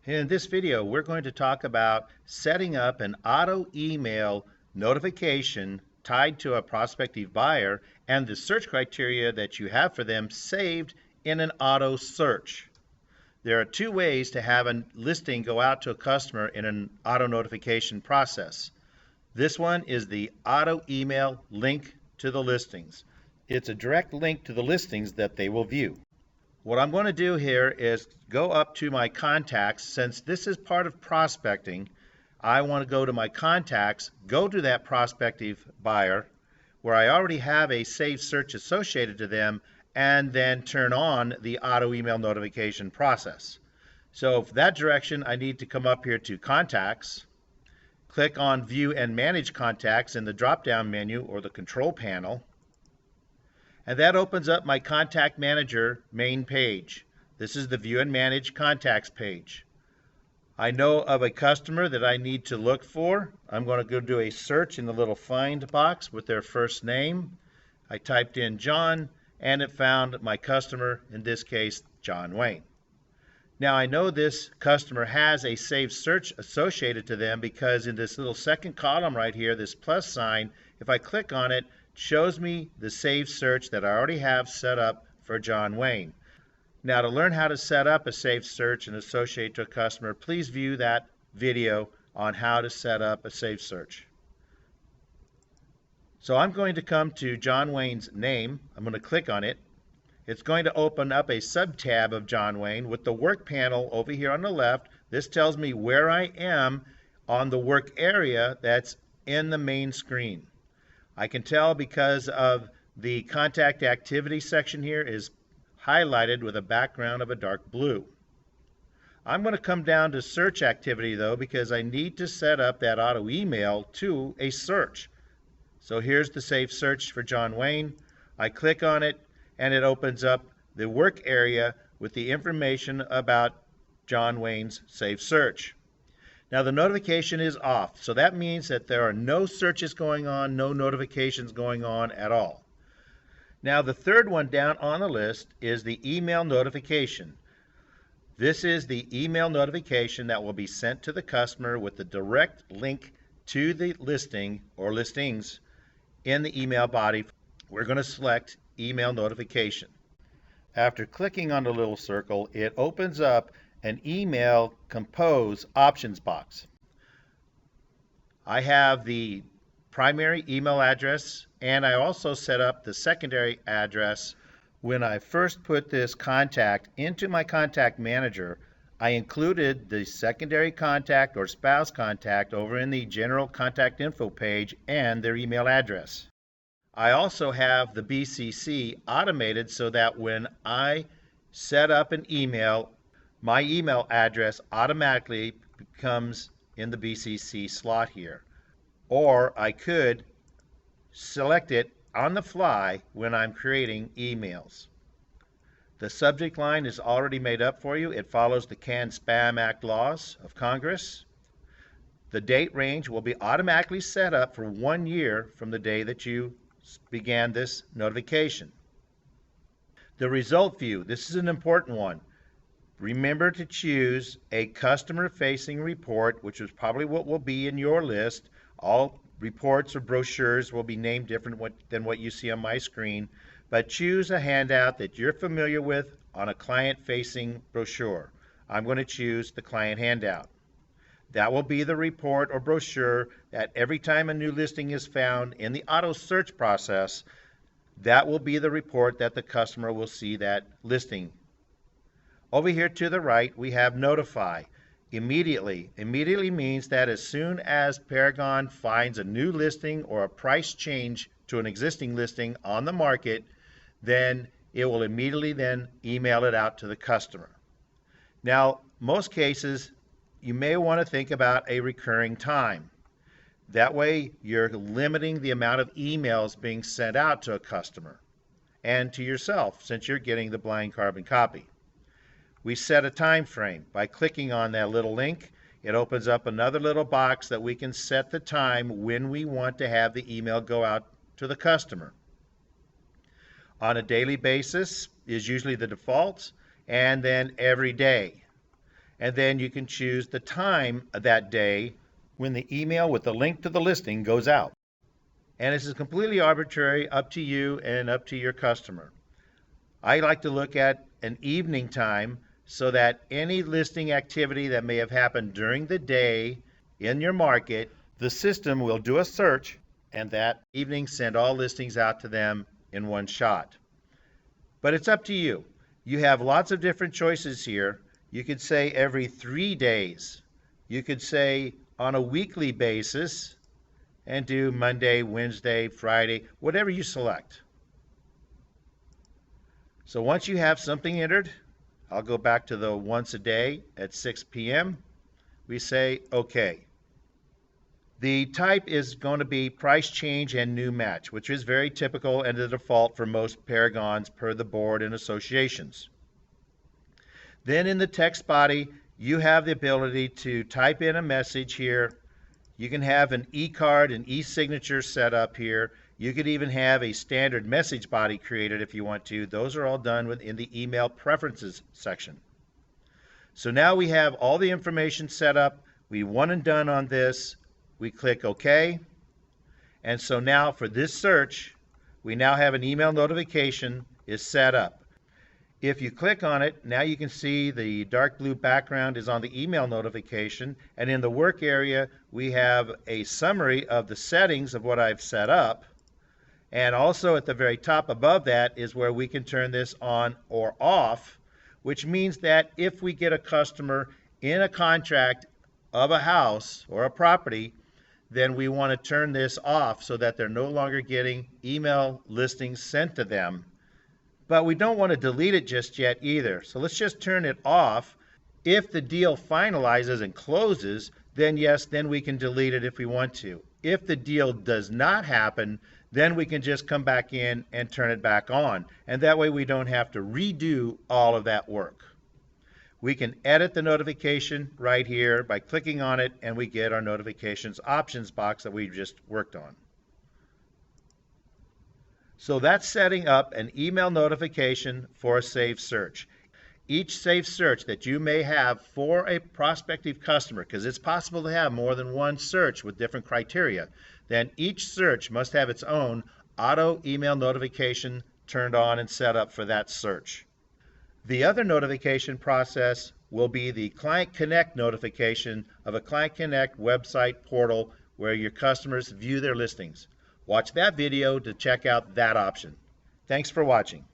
In this video, we're going to talk about setting up an auto email notification tied to a prospective buyer and the search criteria that you have for them saved in an auto search. There are two ways to have a listing go out to a customer in an auto notification process. This one is the auto email link to the listings. It's a direct link to the listings that they will view. What I'm going to do here is go up to my contacts. Since this is part of prospecting, I want to go to my contacts, go to that prospective buyer where I already have a saved search associated to them, and then turn on the auto email notification process. So for that direction, I need to come up here to Contacts, click on View and Manage Contacts in the drop-down menu or the control panel, and that opens up my Contact Manager main page. This is the View and Manage Contacts page. I know of a customer that I need to look for. I'm going to go do a search in the little Find box with their first name. I typed in John, and it found my customer, in this case, John Wayne. Now I know this customer has a saved search associated to them because in this little second column right here, this plus sign, if I click on it, shows me the saved search that I already have set up for John Wayne. Now to learn how to set up a saved search and associate to a customer, please view that video on how to set up a saved search. So I'm going to come to John Wayne's name. I'm going to click on it. It's going to open up a sub-tab of John Wayne with the work panel over here on the left. This tells me where I am on the work area that's in the main screen. I can tell because of the contact activity section here is highlighted with a background of a dark blue. I'm going to come down to search activity though because I need to set up that auto email to a search. So here's the saved search for John Wayne. I click on it and it opens up the work area with the information about John Wayne's saved search. Now the notification is off, so that means that there are no searches going on, no notifications going on at all. Now the third one down on the list is the email notification. This is the email notification that will be sent to the customer with the direct link to the listing or listings in the email body. We're going to select email notification. After clicking on the little circle, it opens up an email compose options box. I have the primary email address and I also set up the secondary address. When I first put this contact into my contact manager, I included the secondary contact or spouse contact over in the general contact info page and their email address. I also have the BCC automated so that when I set up an email, my email address automatically becomes in the BCC slot here. Or I could select it on the fly when I'm creating emails. The subject line is already made up for you. It follows the CAN-SPAM Act laws of Congress. The date range will be automatically set up for 1 year from the day that you began this notification. The result view, this is an important one. Remember to choose a customer-facing report, which is probably what will be in your list. All reports or brochures will be named different than what you see on my screen, but choose a handout that you're familiar with on a client-facing brochure. I'm going to choose the client handout. That will be the report or brochure that every time a new listing is found in the auto search process, that will be the report that the customer will see that listing. Over here to the right, we have notify. Immediately. Immediately means that as soon as Paragon finds a new listing or a price change to an existing listing on the market, then it will immediately then email it out to the customer. Now, most cases, you may want to think about a recurring time. That way, you're limiting the amount of emails being sent out to a customer and to yourself since you're getting the blind carbon copy. We set a time frame. By clicking on that little link, it opens up another little box that we can set the time when we want to have the email go out to the customer. On a daily basis is usually the default, and then every day. and then you can choose the time of that day when the email with the link to the listing goes out. And this is completely arbitrary, up to you and up to your customer. I like to look at an evening time so that any listing activity that may have happened during the day in your market, the system will do a search and that evening send all listings out to them in one shot. But it's up to you. You have lots of different choices here. You could say every 3 days. You could say on a weekly basis and do Monday, Wednesday, Friday, whatever you select. So once you have something entered, I'll go back to the once a day at 6 p.m. We say OK. The type is going to be price change and new match, which is very typical and the default for most Paragons per the board and associations. Then in the text body, you have the ability to type in a message here. You can have an e-card and e-signature set up here. You could even have a standard message body created if you want to. Those are all done within the email preferences section. So now we have all the information set up. We one and done on this. We click OK. And so now for this search, we now have an email notification is set up. If you click on it, now you can see the dark blue background is on the email notification. And in the work area, we have a summary of the settings of what I've set up. And also at the very top above that is where we can turn this on or off, which means that if we get a customer in a contract of a house or a property, then we want to turn this off so that they're no longer getting email listings sent to them. But we don't want to delete it just yet either. So let's just turn it off. If the deal finalizes and closes, then yes, then we can delete it if we want to. If the deal does not happen, then we can just come back in and turn it back on. And that way we don't have to redo all of that work. We can edit the notification right here by clicking on it, and we get our notifications options box that we just worked on. So that's setting up an email notification for a saved search. Each saved search that you may have for a prospective customer, because it's possible to have more than one search with different criteria, then each search must have its own auto email notification turned on and set up for that search. The other notification process will be the Client Connect notification of a Client Connect website portal where your customers view their listings. Watch that video to check out that option. Thanks for watching.